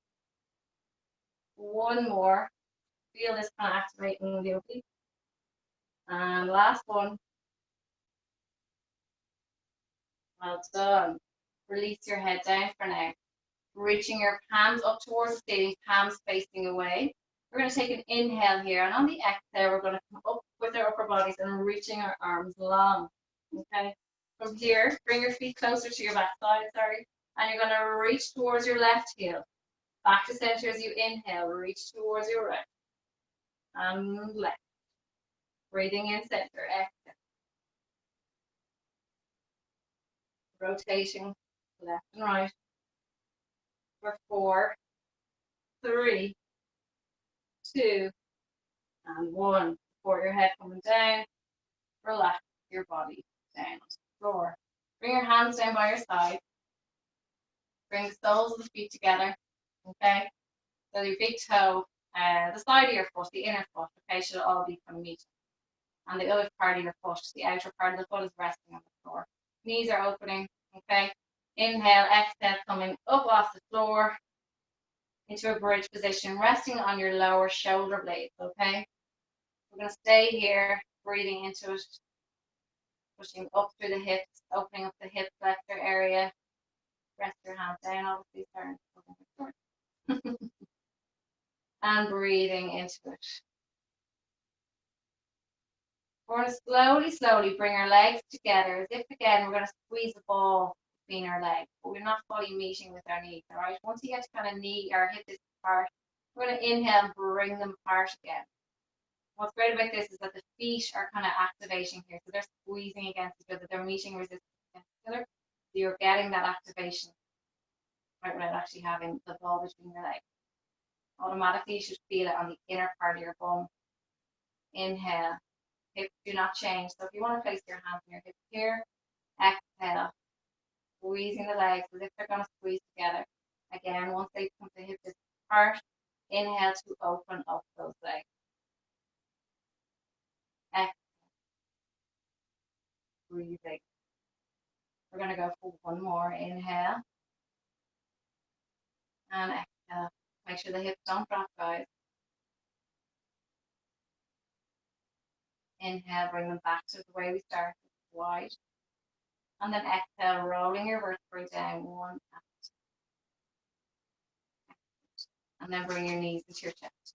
One more. Feel this kind of activating the oblique. And last one. Well done. Release your head down for now. Reaching your palms up towards the ceiling, palms facing away. We're going to take an inhale here, and on the exhale, we're going to come up with our upper bodies and reaching our arms long. Okay. From here, bring your feet closer to your backside, and you're going to reach towards your left heel. Back to center as you inhale, reach towards your right. And left. Breathing in center, exhale. Rotating left and right. For 4, 3, 2, and 1. Support your head coming down. Relax your body down to the floor. Bring your hands down by your side. Bring the soles of the feet together. Okay? So your big toe, the side of your foot, the inner foot, okay, should all be kind of meeting. And the other part of your foot, the outer part of the foot, is resting on the floor. Knees are opening. Okay? Inhale, exhale, coming up off the floor into a bridge position, resting on your lower shoulder blades, okay? We're going to stay here, breathing into it, pushing up through the hips, opening up the hip flexor area. Rest your hands down, obviously, and breathing into it. We're going to slowly bring our legs together, as if, again, we're going to squeeze a ball between our legs, but we're not fully meeting with our knees, all right? Once you get to kind of knee or hip distance apart, we're going to inhale and bring them apart again. What's great about this is that the feet are kind of activating here, so they're squeezing against each other, they're meeting resistance against each other, so you're getting that activation right without actually having the ball between your legs. Automatically, you should feel it on the inner part of your bum. Inhale. Hips do not change, so if you want to place your hands on your hips here, exhale. Squeezing the legs as if they're going to squeeze together. Again, once they come to hip distance apart, inhale to open up those legs. Exhale. Breathing. We're going to go for one more. Inhale. And exhale. Make sure the hips don't drop, guys. Inhale, bring them back to the way we started, wide. And then exhale, rolling your vertebrae down, one out. And then bring your knees into your chest.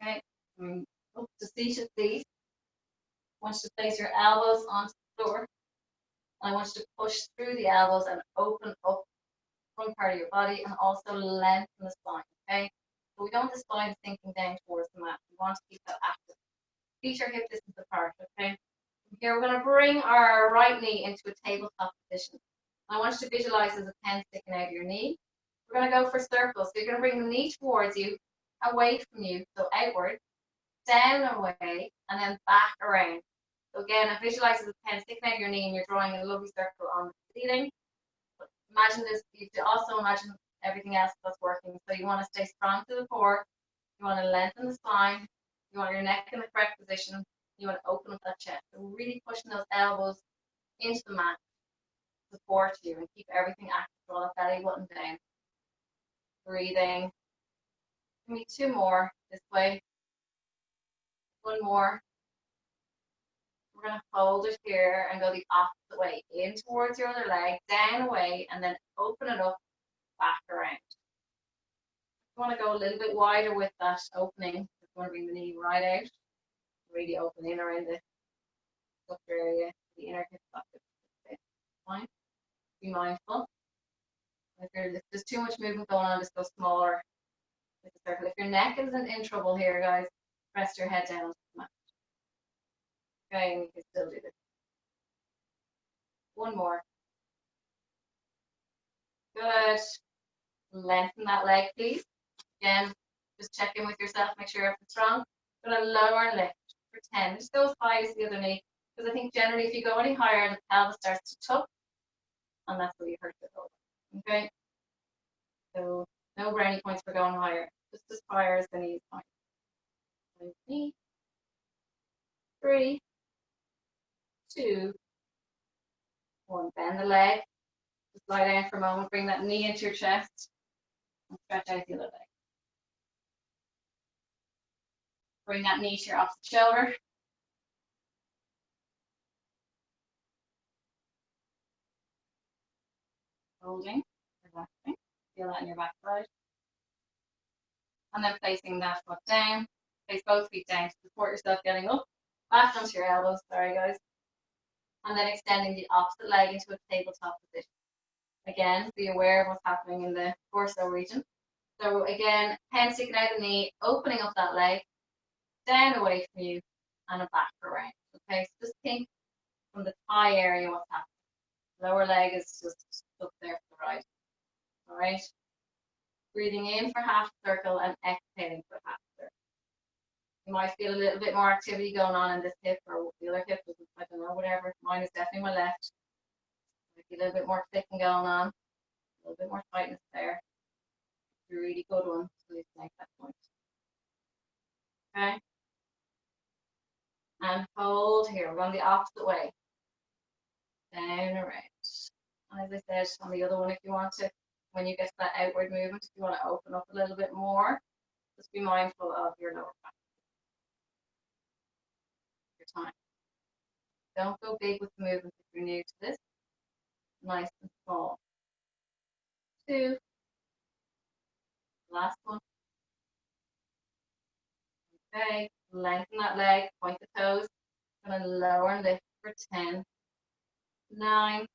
Okay, up to seated, please. I want you to place your elbows onto the floor. And I want you to push through the elbows and open up front part of your body and also lengthen the spine, okay? So we don't want the spine sinking down towards the mat. We want to keep that active. Feet are hip distance apart, okay? From here, we're going to bring our right knee into a tabletop position. I want you to visualize as a pen sticking out of your knee. We're going to go for circles. So you're going to bring the knee towards you, away from you, so outward, down away, and then back around. So again, visualize as a pen sticking out of your knee and you're drawing a lovely circle on the ceiling. Imagine this, you can also imagine everything else that's working. So you want to stay strong to the core, you want to lengthen the spine, you want your neck in the correct position, you want to open up that chest. So really pushing those elbows into the mat, support you and keep everything active, draw that belly button down. Breathing. Give me two more this way. One more. We're going to hold it here and go the opposite way, in towards your other leg, down away, and then open it up, back around. You want to go a little bit wider with that opening. You want to bring the knee right out, really open in around the upper area, the inner hip socket. Okay. Fine. Be mindful. If there's too much movement going on, just go smaller with the circle. If your neck isn't in trouble here, guys, press your head down onto the mat. Okay, and you can still do this. One more. Good. Lengthen that leg, please. Again, just check in with yourself, make sure everything's strong. Going to lower and lift for 10. Just go as high as the other knee. Because I think generally if you go any higher, the pelvis starts to tuck. And that's where you hurt it over. Okay? So no brownie points for going higher. Just as higher as the knees point. 3, 2, 1. Bend the leg. Just lie down for a moment. Bring that knee into your chest. And stretch out the other leg. Bring that knee to your opposite shoulder. Holding, relaxing. Feel that in your backside. And then placing that foot down. Place both feet down to support yourself getting up. Back onto your elbows, sorry guys. And then extending the opposite leg into a tabletop position. Again, be aware of what's happening in the torso region. So again, pen sticking out the knee, opening up that leg, down away from you, and a back around. Okay, so just think from the thigh area what's happening. Lower leg is just up there for the right. All right. Breathing in for half a circle and exhaling for half a circle. You might feel a little bit more activity going on in this hip or the other hip, I don't know, whatever. Mine is definitely my left. A little bit more clicking going on, a little bit more tightness there. It's a really good one to make that point. Okay. And hold here. We're going the opposite way. Down around. And as I said, on the other one, if you want to, when you get to that outward movement, if you want to open up a little bit more, just be mindful of your lower back. Your time. Don't go big with the movement if you're new to this. Nice and small. 2. Last one. Okay, lengthen that leg, point the toes. I'm going to lower and lift for 10, 9,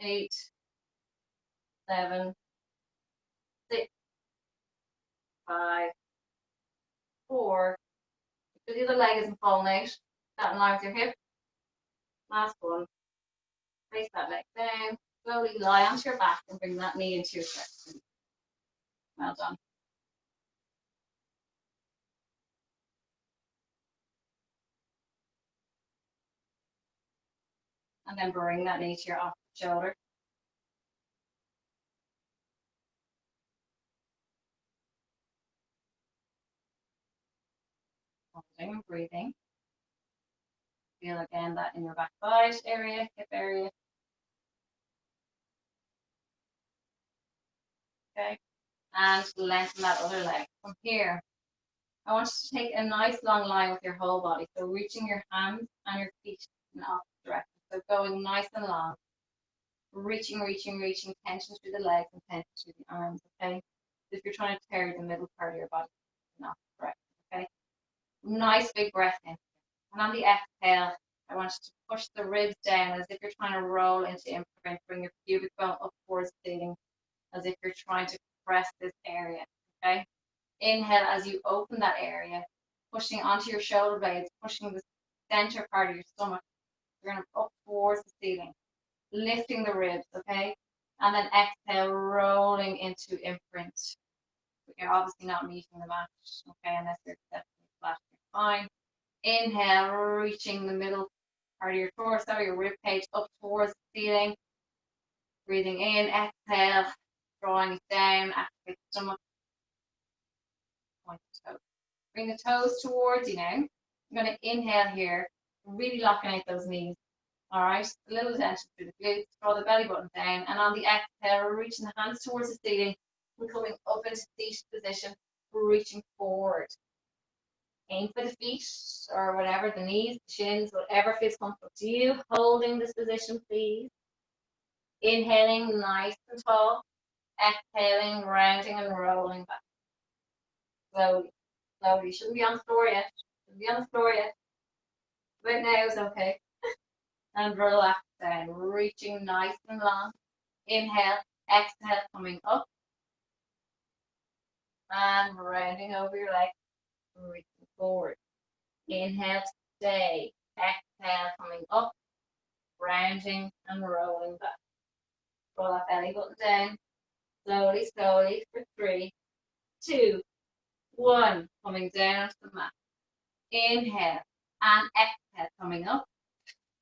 8, 7, 6, 5, 4. If the other leg isn't falling out, that in line with your hip. Last one. Place that leg down. Slowly lie onto your back and bring that knee into your chest. Well done. And then bring that knee to your opposite shoulder. Holding and breathing. feel again that in your back side area, hip area. Okay, and lengthen that other leg. From here, I want you to take a nice long line with your whole body. So reaching your hands and your feet in opposite direction. So going nice and long. Reaching, tension through the legs and tension through the arms, okay? If you're trying to carry the middle part of your body in opposite direction, okay? Nice big breath in. And on the exhale, I want you to push the ribs down as if you're trying to roll into imprint. Bring your pubic bone up towards the ceiling as if you're trying to press this area, okay? Inhale as you open that area, pushing onto your shoulder blades, pushing the center part of your stomach. You're going to up towards the ceiling, lifting the ribs, okay? And then exhale, rolling into imprint. You're obviously not meeting the mat, okay, unless you're definitely flat, you're fine. Inhale, reaching the middle part of your torso, your rib cage up towards the ceiling. Breathing in, exhale, drawing it down, activate the stomach. Point the toes. Bring the toes towards you now. I'm going to inhale here, really locking out those knees. All right, a little tension through the glutes, draw the belly button down, and on the exhale, reaching the hands towards the ceiling, and coming up into seated position, reaching forward. Aim for the feet, or whatever, the knees, the shins, whatever feels comfortable to you. Holding this position, please. Inhaling nice and tall. Exhaling, rounding and rolling back. Slowly, slowly. You shouldn't be on the floor yet. Shouldn't be on the floor yet. Right now is okay. And relax down, reaching nice and long. Inhale, exhale, coming up. And rounding over your leg, reaching forward. Inhale, stay. Exhale, coming up. Rounding and rolling back. Roll that belly button down. Slowly, slowly for 3, 2, 1. Coming down to the mat. Inhale and exhale, coming up.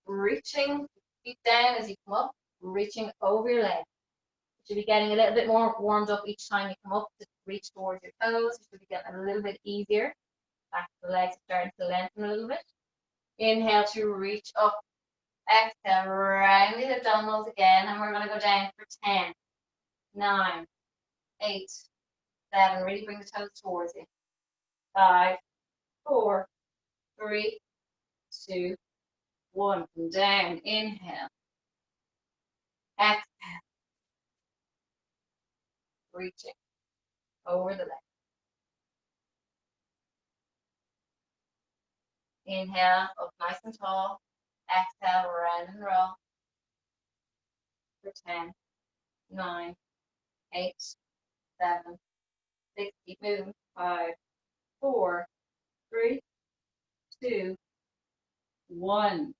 Reaching feet down as you come up. Reaching over your leg. You should be getting a little bit more warmed up each time you come up to reach towards your toes. You should be getting a little bit easier. Back to the legs starting to lengthen a little bit. Inhale to reach up. Exhale, round the abdominals again, and we're going to go down for 10, 9, 8, 7. Really bring the toes towards you. 5, 4, 3, 2, 1. Come down. Inhale. Exhale. Reaching over the leg. Inhale, up nice and tall. Exhale, round and roll. For 10, 9, 8, 7, 6. Keep moving. 5, 4, 3, 2, 1.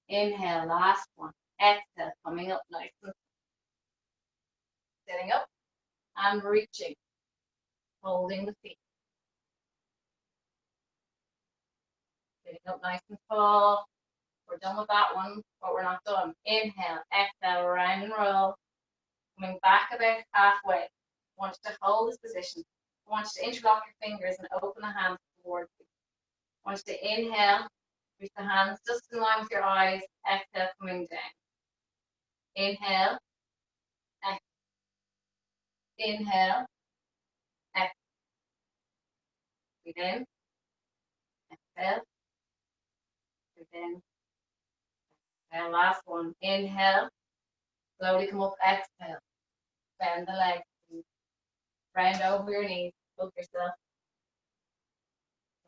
Inhale, last one. Exhale, coming up nice and sitting up and reaching. Holding the feet. Sitting up nice and tall. We're done with that one, but we're not done. Inhale, exhale, round and roll. Coming back about halfway. I want you to hold this position. I want you to interlock your fingers and open the hands towards you. I want you to inhale, reach the hands just in line with your eyes. Exhale, coming down. Inhale. Exhale. Inhale. Exhale. Breathe in. Exhale. Breathe in. And last one. Inhale. Slowly come up. Exhale. Bend the legs. Round over your knees. Hug yourself.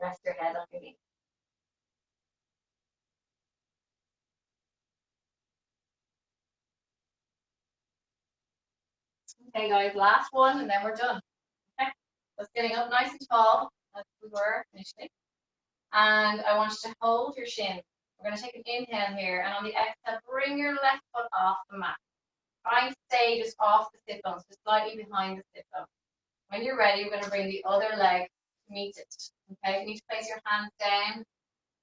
Rest your head on your knees. Okay, guys, last one, and then we're done. Okay, so getting up nice and tall, as we were initially. And I want you to hold your shin. We're going to take an inhale here, and on the exhale, bring your left foot off the mat. Try and stay just off the sit bones, just slightly behind the sit bone. When you're ready, you're going to bring the other leg to meet it. Okay, you need to place your hands down,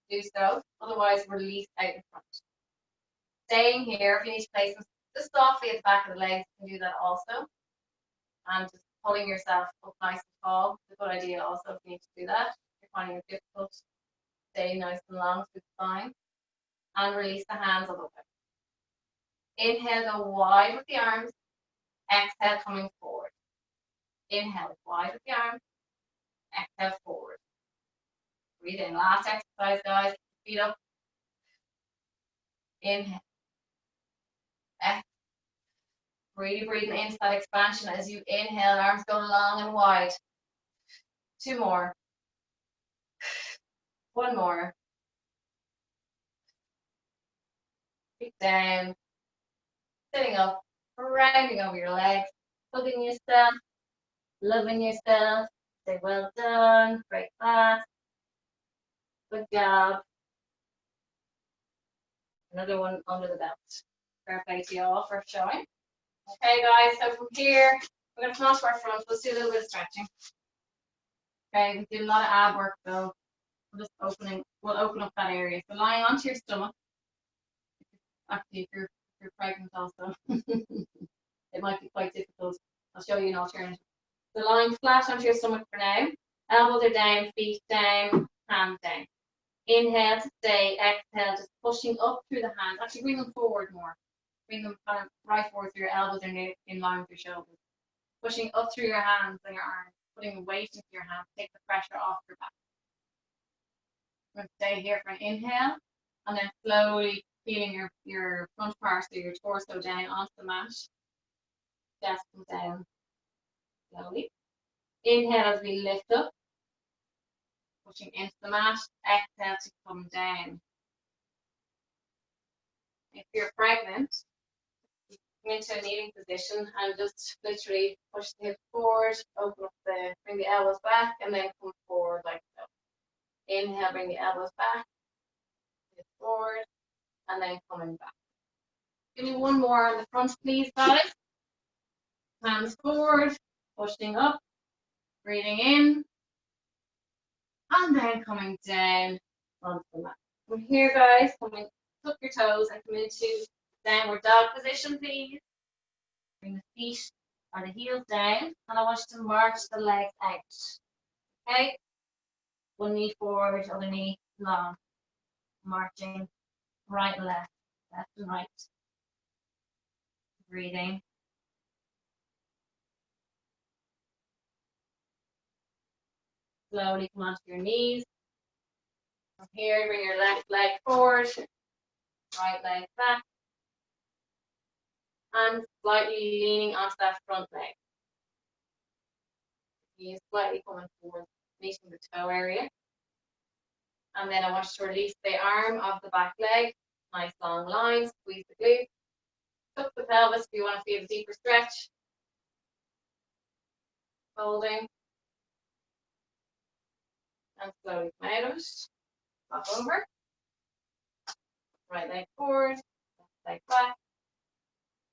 do so. Otherwise, release out in front. Staying here, if you need to place them just softly at the back of the legs, you can do that also. And just pulling yourself up nice and tall. It's a good idea also if you need to do that. If you're finding it difficult, stay nice and long through the spine. and release the hands of the way. Inhale, go wide with the arms. Exhale, coming forward. Inhale, wide with the arms. Exhale, forward. Breathe in. Last exercise, guys. Feet up. Inhale. Exhale. Really breathing into that expansion as you inhale. Arms go long and wide. 2 more. 1 more. Feet down. Sitting up. Rounding over your legs. Hugging yourself. Loving yourself. Say well done. Great class. Good job. Another one under the belt. Fair play to you all for showing. Okay, guys, so from here, we're going to come onto our front. Let's do a little bit of stretching. Okay, we did a lot of ab work, so we'll open up that area. So lying onto your stomach. Actually, if you're pregnant also, it might be quite difficult. I'll show you an alternative. So lying flat onto your stomach for now. Elbows are down, feet down, hands down. Inhale to stay, exhale, just pushing up through the hands. Actually, bring them forward more. Bring them kind of right forward so your elbows are in line with your shoulders. Pushing up through your hands and your arms, putting weight into your hands, take the pressure off your back. We're going to stay here for an inhale, and then slowly feeling your front part, so your torso down onto the mat. Chest comes down slowly. Inhale as we lift up, pushing into the mat. Exhale to come down. If you're pregnant, come into a kneeling position and just literally push the hips forward, bring the elbows back, and then come forward like so. Inhale, bring the elbows back, hips forward, and then coming back. Give me 1 more on the front, please, guys. Hands forward, pushing up, breathing in, and then coming down onto the mat. From here, guys, tuck your toes and come into downward dog position, please. Bring the feet or the heels down, and I want you to march the legs out. Okay? 1 knee forward, other knee long. Marching right and left and right. Breathing. Slowly come onto your knees. From here, bring your left leg forward, right leg back, and slightly leaning onto that front leg. Knees slightly coming forward, meeting the toe area. And then I want you to release the arm of the back leg. Nice long line, squeeze the glutes. Tuck the pelvis if you want to feel a deeper stretch. Holding. And slowly come out of it. Flop over. Right leg forward, left leg back.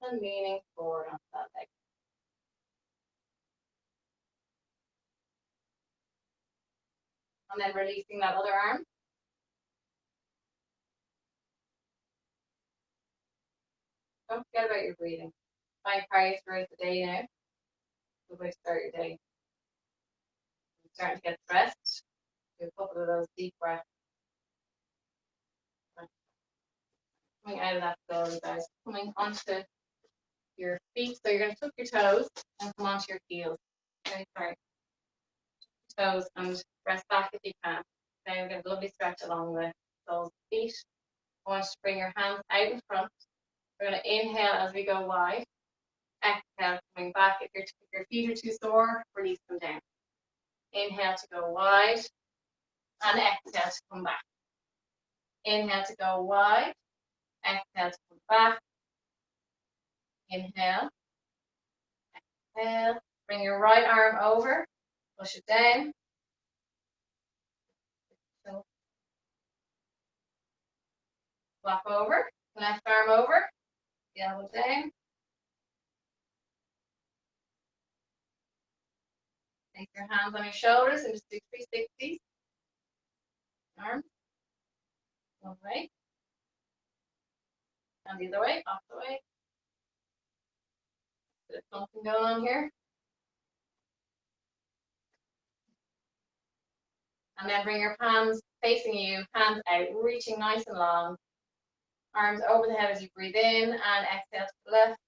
And leaning forward onto that leg. And then releasing that other arm. Don't forget about your breathing. Try and carry it throughout the day now. Good way to start your day. You're starting to get stressed. Do a couple of those deep breaths. Coming out of that slowly, guys. Coming onto your feet. So you're going to tuck your toes and come onto your heels. Okay, sorry. Toes and press back if you can. Now you're going to lovely stretch along the soles of the feet. I want you to bring your hands out in front. We're going to inhale as we go wide. Exhale, coming back. If your feet are too sore, release them down. Inhale to go wide. And exhale to come back. Inhale to go wide. Exhale to come back. Inhale. Exhale. Bring your right arm over. Push it down. So, flop over. Left arm over. The elbow down. Take your hands on your shoulders and just do 360s. Arms. One way. And the other way, off the way. Bit of something going on here. And then bring your palms facing you, hands out, reaching nice and long. Arms over the head as you breathe in, and exhale to the left.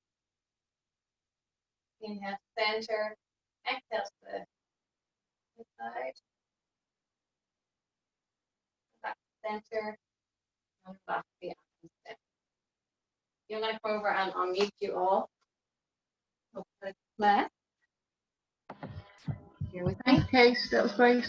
Inhale to center. Exhale to the side. Back to center. And back to the center. I'm going to come over and unmute you all. Left. Here with me. Thanks, Case. That was great.